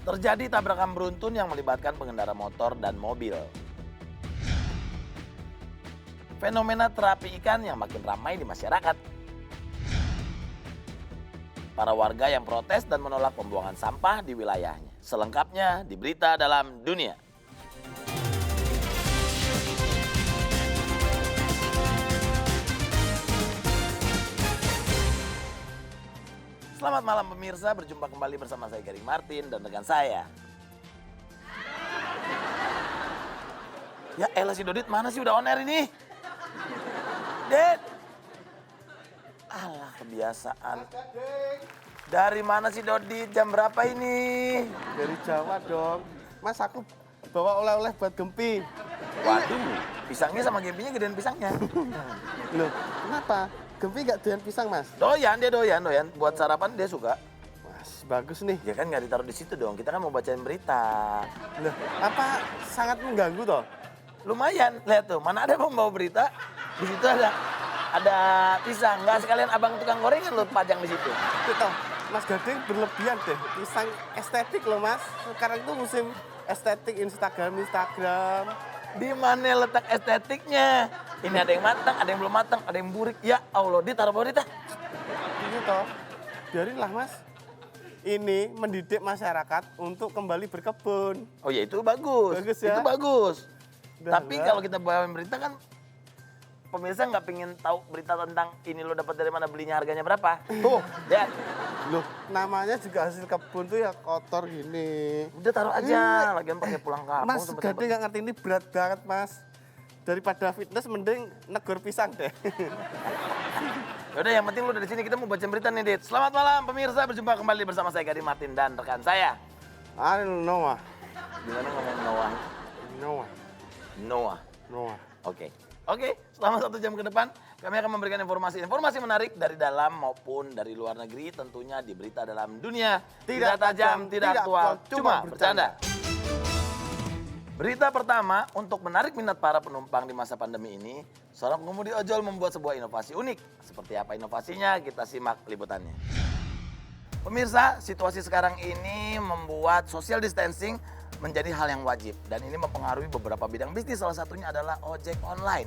Terjadi tabrakan beruntun yang melibatkan pengendara motor dan mobil. Fenomena terapi ikan yang makin ramai di masyarakat. Para warga yang protes dan menolak pembuangan sampah di wilayahnya. Selengkapnya di Berita Dalam Dunia. Selamat malam pemirsa, berjumpa kembali bersama saya Gary Martin dan rekan saya. Ya elah si Dodit mana sih udah on air ini? Dit! Alah kebiasaan. Dari mana sih Dodit, jam berapa ini? Dari Jawa dong. Mas aku bawa oleh-oleh buat Gempi. Waduh, pisangnya sama gempinya gedean pisangnya. Loh, kenapa? Gempi gak doyan pisang, Mas? Doyan, dia doyan. Buat sarapan dia suka. Mas, bagus nih. Ya kan nggak ditaruh di situ dong, kita kan mau bacain berita. Loh, apa sangat mengganggu toh? Lumayan, lihat tuh, mana ada pembawa berita, di situ ada pisang. Nggak sekalian abang tukang gorengan lu pajang di situ. Itu toh, Mas Gading berlebihan deh. Pisang estetik loh, Mas. Sekarang itu musim estetik Instagram. Di mana letak estetiknya? Ini ada yang matang, ada yang belum matang, ada yang burik. Ya Allah, ditaruh bawah Dita. Ini toh, biarinlah, Mas. Ini mendidik masyarakat untuk kembali berkebun. Oh ya itu bagus. Bagus ya? Itu bagus. Udah, Tapi udah. kalau kita bawain berita kan pemirsa nggak pengen tahu berita tentang ini lo dapat dari mana, belinya harganya berapa. Tuh, ya. Loh, namanya juga hasil kebun tuh ya kotor gini. Udah taruh aja, lagian pakai pulang kampung. Mas sempet-sempet. Gading nggak ngerti ini berat banget, Mas. Daripada fitness mending negor pisang deh. Yaudah yang penting lu udah di sini, kita mau baca berita nih, Dit. Selamat malam pemirsa, berjumpa kembali bersama saya Gary Martin dan rekan saya. Noah. Gimana ngomong Noah? Noah. Oke, selama 1 jam ke depan kami akan memberikan informasi menarik dari dalam maupun dari luar negeri, tentunya di Berita Dalam Dunia. Tidak tajam, tidak aktual, cuma bercanda. Berita pertama, untuk menarik minat para penumpang di masa pandemi ini, seorang pengemudi ojol membuat sebuah inovasi unik. Seperti apa inovasinya? Kita simak liputannya. Pemirsa, situasi sekarang ini membuat social distancing menjadi hal yang wajib. Dan ini mempengaruhi beberapa bidang bisnis, salah satunya adalah ojek online.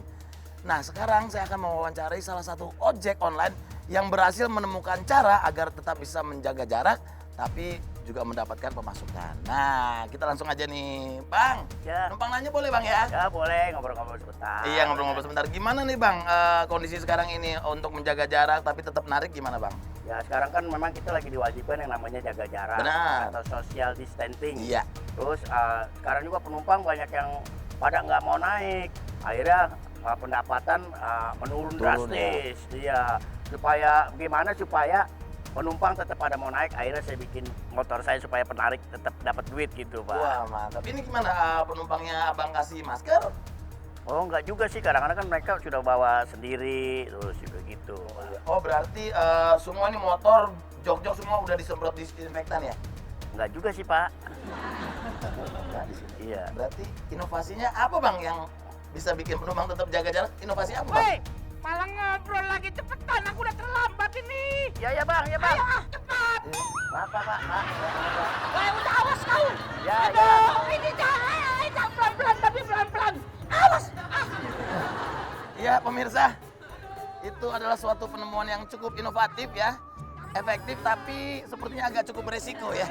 Nah, sekarang saya akan mewawancarai salah satu ojek online yang berhasil menemukan cara agar tetap bisa menjaga jarak, tapi juga mendapatkan pemasukan. Nah, kita langsung aja nih, Bang. Ya. Numpang nanya boleh, Bang ya? Ya boleh ngobrol-ngobrol sebentar. Iya, ngobrol-ngobrol sebentar. Gimana nih, Bang, kondisi sekarang ini untuk menjaga jarak tapi tetap menarik gimana, Bang? Ya sekarang kan memang kita lagi diwajibkan yang namanya jaga jarak. Benar. Atau social distancing. Iya. Terus sekarang juga penumpang banyak yang pada nggak mau naik. Akhirnya pendapatan menurun drastis. Iya. Supaya gimana supaya penumpang tetap pada mau naik, akhirnya saya bikin motor saya supaya penarik tetap dapat duit gitu, Pak. Wah, mantap. Ini gimana penumpangnya Abang kasih masker? Oh enggak juga sih, kadang-kadang kan mereka sudah bawa sendiri, terus juga gitu. Oh, berarti semua nih motor, jok-jok semua udah disemprot disinfektan ya? Enggak juga sih, Pak. Nah, di sini. Iya. Berarti inovasinya apa, Bang, yang bisa bikin penumpang tetap jaga jarak? Inovasi apa, Bang? Woi, malah ngobrol lagi, cepetan, aku udah terlambat ini. Ya Bang, ya Bang. Ayo, cepat. Maaf, Pak. Woi, udah awas kau. Ya. Aduh, ini jangan pelan-pelan, tapi pelan-pelan. Awas. Iya, pemirsa. Itu adalah suatu penemuan yang cukup inovatif ya. Efektif tapi sepertinya agak cukup beresiko ya.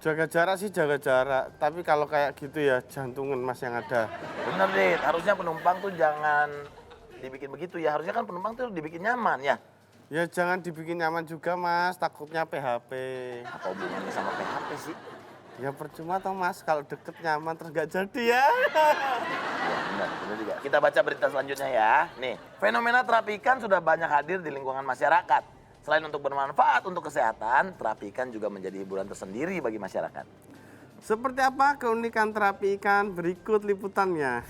Jaga jarak sih jaga jarak. Tapi kalau kayak gitu ya jantungan, Mas, yang ada. Bener, Dit. Harusnya penumpang tuh jangan dibikin begitu ya. Harusnya kan penumpang tuh dibikin nyaman ya. Ya jangan dibikin nyaman juga, Mas. Takutnya PHP. Apa hubungannya sama PHP sih? Ya percuma toh, Mas. Kalau deket nyaman terus nggak jadi ya. Ya, benar juga. Kita baca berita selanjutnya ya. Nih, fenomena terapi ikan sudah banyak hadir di lingkungan masyarakat. Selain untuk bermanfaat untuk kesehatan, terapi ikan juga menjadi hiburan tersendiri bagi masyarakat. Seperti apa keunikan terapi ikan? Berikut liputannya.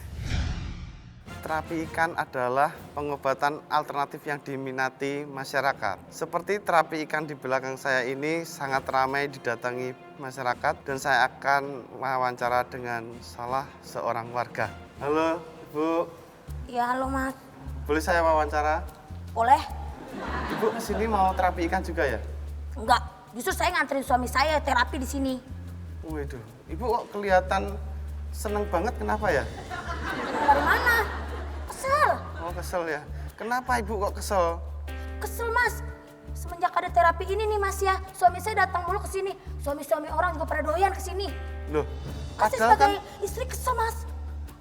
Terapi ikan adalah pengobatan alternatif yang diminati masyarakat. Seperti terapi ikan di belakang saya ini sangat ramai didatangi masyarakat dan saya akan wawancara dengan salah seorang warga. Halo, Bu. Ya, halo Mas. Boleh saya wawancara? Boleh? Ibu kesini mau terapi ikan juga ya? Enggak, justru saya nganterin suami saya terapi di sini. Waduh, ibu kok kelihatan seneng banget, kenapa ya? Senang dari mana? Kesel. Oh kesel ya, kenapa ibu kok kesel? Kesel mas. Semenjak ada terapi ini nih mas ya, suami saya datang mulu ke sini. Suami-suami orang juga pada doyan ke sini. Loh, Pasti padahal kan, sebagai istri kesel mas.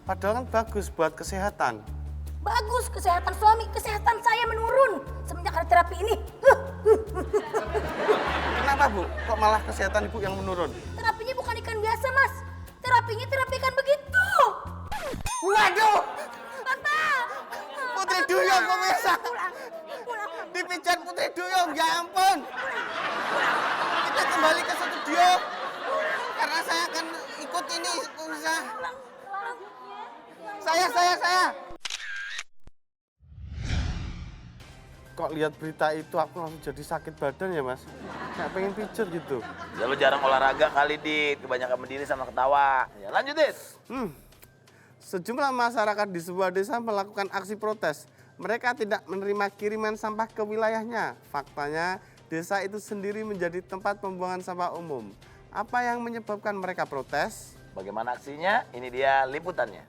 padahal kan bagus buat kesehatan. Bagus kesehatan suami, kesehatan saya menurun semenjak ada terapi ini. Kenapa bu? Kok malah kesehatan ibu yang menurun? Terapinya bukan ikan biasa mas, terapinya terapi ikan begitu. Waduh, Bapak. Putri Duyung pemirsa. Pulang. Dipijat Putri Duyung, ya ampun. Kita kembali ke studio. Karena saya akan ikut ini, pemirsa. Saya. Kok lihat berita itu aku langsung jadi sakit badan ya mas? Saya pengen pijat gitu. Ya lu jarang olahraga kali, Dit. Kebanyakan berdiri sama ketawa. Ya lanjut, Dit. Sejumlah masyarakat di sebuah desa melakukan aksi protes. Mereka tidak menerima kiriman sampah ke wilayahnya. Faktanya, desa itu sendiri menjadi tempat pembuangan sampah umum. Apa yang menyebabkan mereka protes? Bagaimana aksinya? Ini dia liputannya.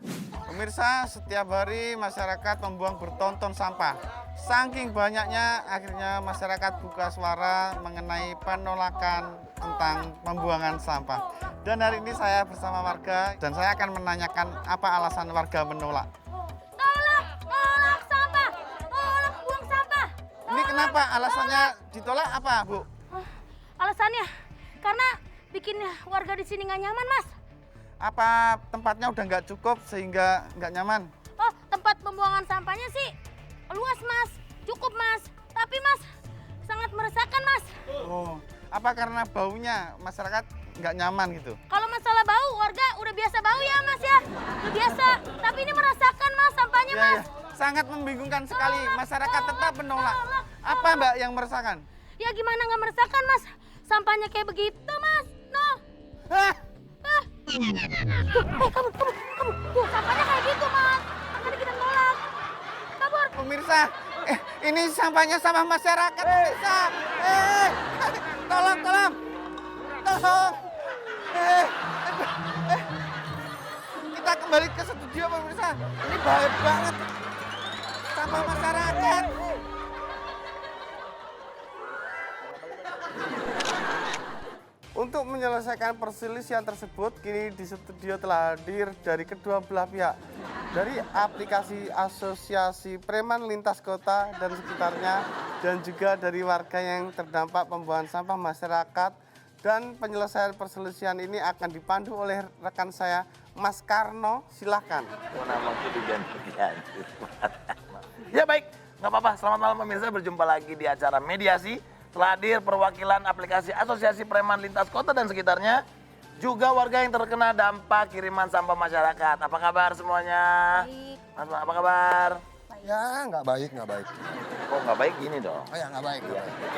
Pemirsa, setiap hari masyarakat membuang bertonton sampah. Saking banyaknya, akhirnya masyarakat buka suara mengenai penolakan tentang pembuangan sampah. Dan hari ini saya bersama warga dan saya akan menanyakan apa alasan warga menolak. Tolak sampah, tolak buang sampah. Ini kenapa alasannya ditolak apa, Bu? Alasannya karena bikin warga di sini nggak nyaman mas. Apa tempatnya udah nggak cukup sehingga nggak nyaman? Oh tempat pembuangan sampahnya sih luas mas, cukup mas. Tapi mas sangat meresahkan mas. Oh, apa karena baunya masyarakat nggak nyaman gitu? Kalau masalah bau, warga udah biasa bau ya mas ya, udah biasa. Tapi ini merasakan mas sampahnya Ya, mas. ya. Sangat membingungkan sekali, masyarakat tetap menolak. Apa mbak yang meresahkan? Ya gimana nggak meresahkan mas? Sampahnya kayak begitu mas. Noh. Hah? Kamu. Tuh sampahnya kayak gitu mas. Makanya kita nolak. Kabur. Pemirsa, ini sampahnya sampah masyarakat, pemirsa. Tolong. Kita kembali ke studio, pemirsa. Ini bahaya banget. Sampah masyarakat. Untuk menyelesaikan perselisihan tersebut, kini di studio telah hadir dari kedua belah pihak. Dari aplikasi Asosiasi Preman Lintas Kota dan sekitarnya, dan juga dari warga yang terdampak pembuangan sampah masyarakat. Dan penyelesaian perselisihan ini akan dipandu oleh rekan saya, Mas Karno. Silakan. Oh, namaku diganti-ganti. Ya baik, nggak apa-apa. Selamat malam pemirsa, berjumpa lagi di acara mediasi. Telah hadir perwakilan aplikasi Asosiasi Preman Lintas Kota dan sekitarnya. Juga warga yang terkena dampak kiriman sampah masyarakat. Apa kabar semuanya? Baik. Mas, apa kabar? Ya, nggak baik. Oh nggak baik gini dong. Oh ya, nggak baik.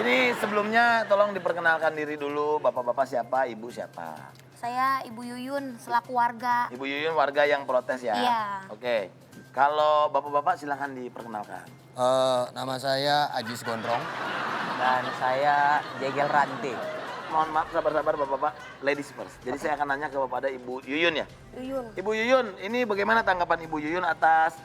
Ini sebelumnya tolong diperkenalkan diri dulu. Bapak-bapak siapa, ibu siapa? Saya Ibu Yuyun selaku warga. Ibu Yuyun warga yang protes ya? Iya. Oke. Kalau bapak-bapak silahkan diperkenalkan. Nama saya Ajis Gondrong. Dan saya Jegel Ranti. Mohon maaf, sabar-sabar bapak-bapak, ladies first. Jadi saya akan nanya kepada Ibu Yuyun ya. Yuyun. Ibu Yuyun, ini bagaimana tanggapan Ibu Yuyun atas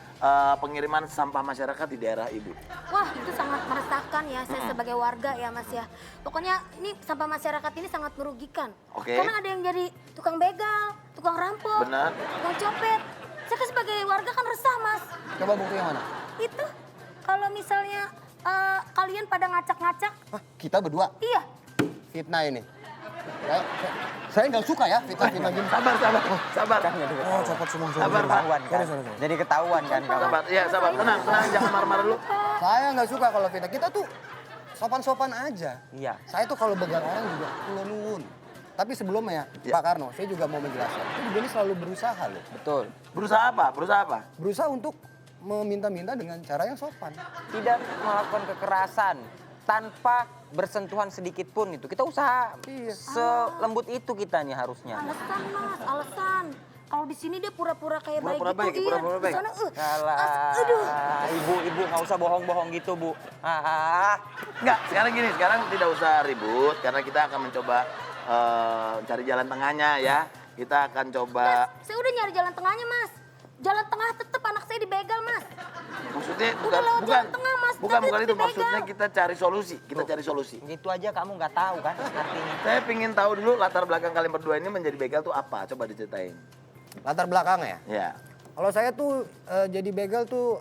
pengiriman sampah masyarakat di daerah Ibu? Wah itu sangat meresahkan ya saya sebagai warga ya mas ya. Pokoknya ini sampah masyarakat ini sangat merugikan. Oke. Karena ada yang jadi tukang begal, tukang rampok, Benar. tukang copet. Saya kan sebagai warga kan resah mas. Coba bukti yang mana? Itu kalau misalnya kalian pada ngacak-ngacak, Hah, kita berdua iya. fitnah ini. Saya nggak suka ya fitnah gini. Sabar. Oh, copot semua. Sabar, Pak. Ketahuan kan? Jadi ketahuan kan kamu. Sabar, iya sabar, tenang, jangan marah-marah dulu. Saya nggak suka kalau fitnah. Kita tuh sopan-sopan aja. Iya. Saya tuh kalau begal orang juga kulo nuwun. Tapi sebelumnya Ya. Pak Karno, saya juga mau menjelaskan. Saya juga ini selalu berusaha loh. Betul. Berusaha apa? Berusaha untuk meminta-minta dengan cara yang sopan. Tidak melakukan kekerasan tanpa bersentuhan sedikit pun itu. Kita usaha Iya. selembut itu kita nih harusnya. Alasan mas, alasan. Kalau di sini dia pura-pura kayak Pura-pura baik baik, gitu. pura-pura Di baik. sana, Alah, aduh. ibu nggak usah bohong-bohong gitu, Bu. Enggak, sekarang gini, sekarang tidak usah ribut karena kita akan mencoba cari jalan tengahnya ya. Kita akan coba, Mas, saya udah nyari jalan tengahnya, Mas. Jalan tengah tetep anak saya dibegal, Mas. maksudnya Udah lewat jalan tengah, Mas. bukan Tapi itu dibegal. maksudnya kita cari solusi, kita cari solusi. Gitu aja kamu nggak tahu kan artinya. Saya pingin tahu dulu latar belakang kalian berdua ini menjadi begal tuh apa? Coba diceritain. Latar belakangnya. Ya. Kalau saya tuh jadi begal tuh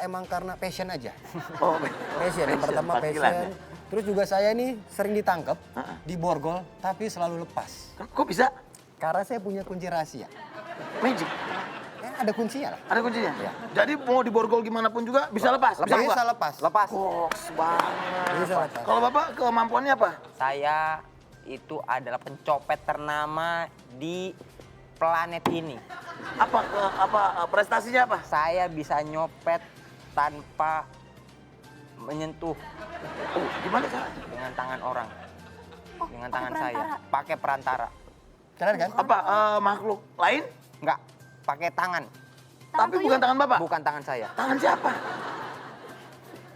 emang karena passion aja. Oh, Passion, yang pertama panggilan passion. ya? Terus juga saya nih sering ditangkap Ha-ha. di borgol tapi selalu lepas. Kok bisa? Karena saya punya kunci rahasia. Magic. Ya, ada kuncinya lah. Ada kuncinya? Iya. Jadi mau diborgol gimana pun juga bisa lepas? Bisa buka? lepas. Lepas. Koks banget. Bisa lepas. Kalau Bapak kemampuannya apa? Saya itu adalah pencopet ternama di planet ini. Apa prestasinya apa? Saya bisa nyopet tanpa menyentuh Gimana caranya? dengan tangan orang. Oh, Dengan pakai tangan saya. perantara. Pakai perantara. Keren kan? Apa makhluk lain? Enggak, pakai tangan. Tapi tuyul. bukan tangan Bapak? Bukan tangan saya. Tangan siapa?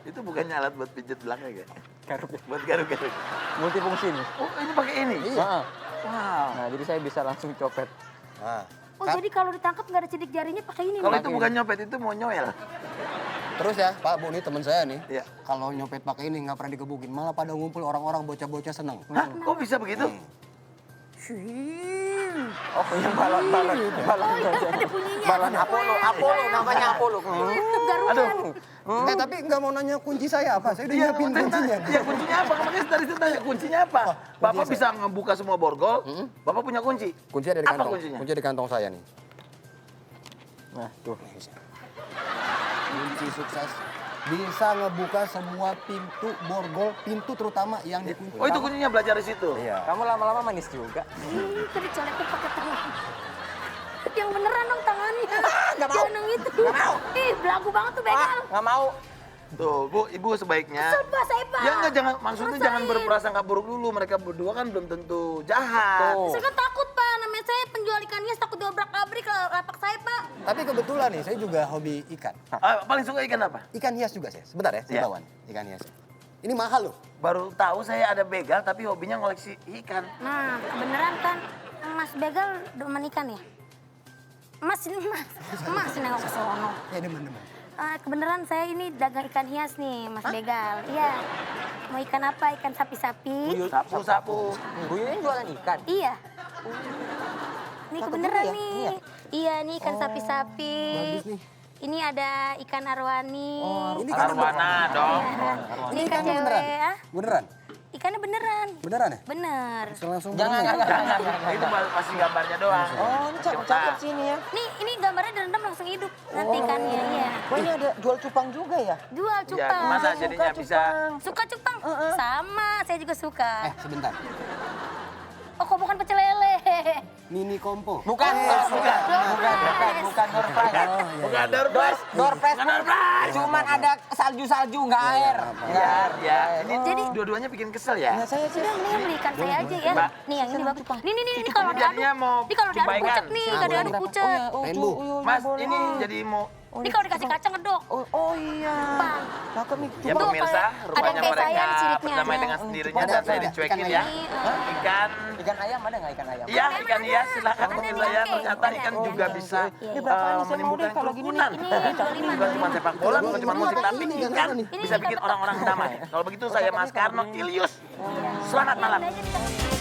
Itu bukannya alat buat pijat belakang ya? Garuk. Buat garuk-garuk. Multifungsi nih. Oh, ini pakai ini? Heeh. Wow. Nah, jadi saya bisa langsung copet. Nah, Oh, jadi kalau ditangkap nggak ada sidik jarinya pakai ini. Kalau Mas? itu bukan nyopet, itu mau nyoel. terus ya Pak Bu nih teman saya nih. Iya. Kalau nyopet pakai ini nggak pernah digebukin, malah pada ngumpul orang-orang bocah-bocah seneng. Hah? Kok bisa begitu? Oh, yang balon. Oh, iya, ada bunyinya. Balon Apollo namanya Apollo. Garuda. Aduh. Tapi nggak mau nanya kunci saya apa, saya udah Iya, nyiapin kuncinya. Iya, kuncinya apa? Makanya tadi saya tanya, kuncinya apa? Bapak bisa ngebuka semua borgol, Bapak punya kunci. Kuncinya ada di Apa kantong. kuncinya? Kuncinya di kantong saya nih. Nah, tuh. Kunci sukses. Bisa ngebuka semua pintu borgol, pintu terutama yang dikunci. Oh, itu kuncinya belajar di situ? Iya. Kamu lama-lama manis juga. Tadi colekin pakai tangan. Yang beneran dong tangannya. nggak mau. Jangan yang itu. Nggak mau. Ih, belagu banget tuh begal. Nggak mau. Tuh, Bu, Ibu sebaiknya. Kesel Pak, saya Pak. Ya enggak, maksudnya Rasain. jangan berprasangka buruk dulu. Mereka berdua kan belum tentu jahat. Tuh. Saya kan takut Pak, namanya saya penjual ikan hias takut diobrak-abrik lapak saya Pak. Tapi kebetulan nih, saya juga hobi ikan. Paling suka ikan apa? Ikan hias juga saya. Sebentar ya, saya Iya. bawain ikan hias. Ini mahal loh. Baru tahu saya ada begal tapi hobinya ngoleksi ikan. Nah, kebenaran kan Mas Begal demen ikan ya? Mas ini Mas nengok ke sono. Ya demen-demen. Kebenaran saya ini dagang ikan hias nih, Mas Begal. Iya. Mau ikan apa? Ikan sapi-sapi? Sapu-sapu. Bu Yuyun jualan ikan. Iya. Ini Cakep kebenaran juga ya? nih. Iya. Iya, nih ikan sapi-sapi. bagus nih. Ini ada ikan arwani. Ini ikan Arwana dong. Iya. Ini ikan ikannya cewek. beneran? Ah? Beneran? Ikannya beneran. Beneran ya? Bener. Langsung Jangan. Itu masih gambarnya doang. Oh, ini cakep-cakep sini ya. Ini gambarnya direndam langsung hidup nanti ikannya. Iya. Wah, ini ada jual cupang juga ya? Jual Ya, cupang. gimana jadinya bisa? Suka cupang? Sama, saya juga suka. Sebentar. Oh, kok bukan pecel lele? Mini kompo. Bukan, bukan door prize. Bukan door prize. Door prize. Cuman ada salju-salju, nggak air. Ya, ini Jadi- dua-duanya bikin kesel ya. Sudah, mendingan beli ikan saya aja ya. Mbak. Nih, yang ini bagus. Nih, kalau Jadinya diaduk. mau Ini kalau diaduk cobain pucet kan? nih, kalau diaduk pucet. Rainbow. Mas, ini jadi mau Ini kalau dikasih kacang ngedok. Oh iya. Bang. Cakep nih. ya Tuh, pemirsa, kalau ada rupanya kayak saya mereka di siripnya. berdamai dengan sendirinya dan saya dicuekin ya. Ikan, Ikan ayam ada nggak ikan ayam? iya ikan hias silakan Ada teman nih, saya. oke. Ternyata Ada. ikan juga bisa Ini berapa ini? Saya mau menimbulkan deh kalau gini nih. kerukunan. Ini 25. Bukan cuma sepak bola, bukan cuma musik, tapi Ini ikan nih. bisa bikin orang-orang damai. Kalau begitu saya Mas Karno Ilyus. Selamat malam. Ini aja kita-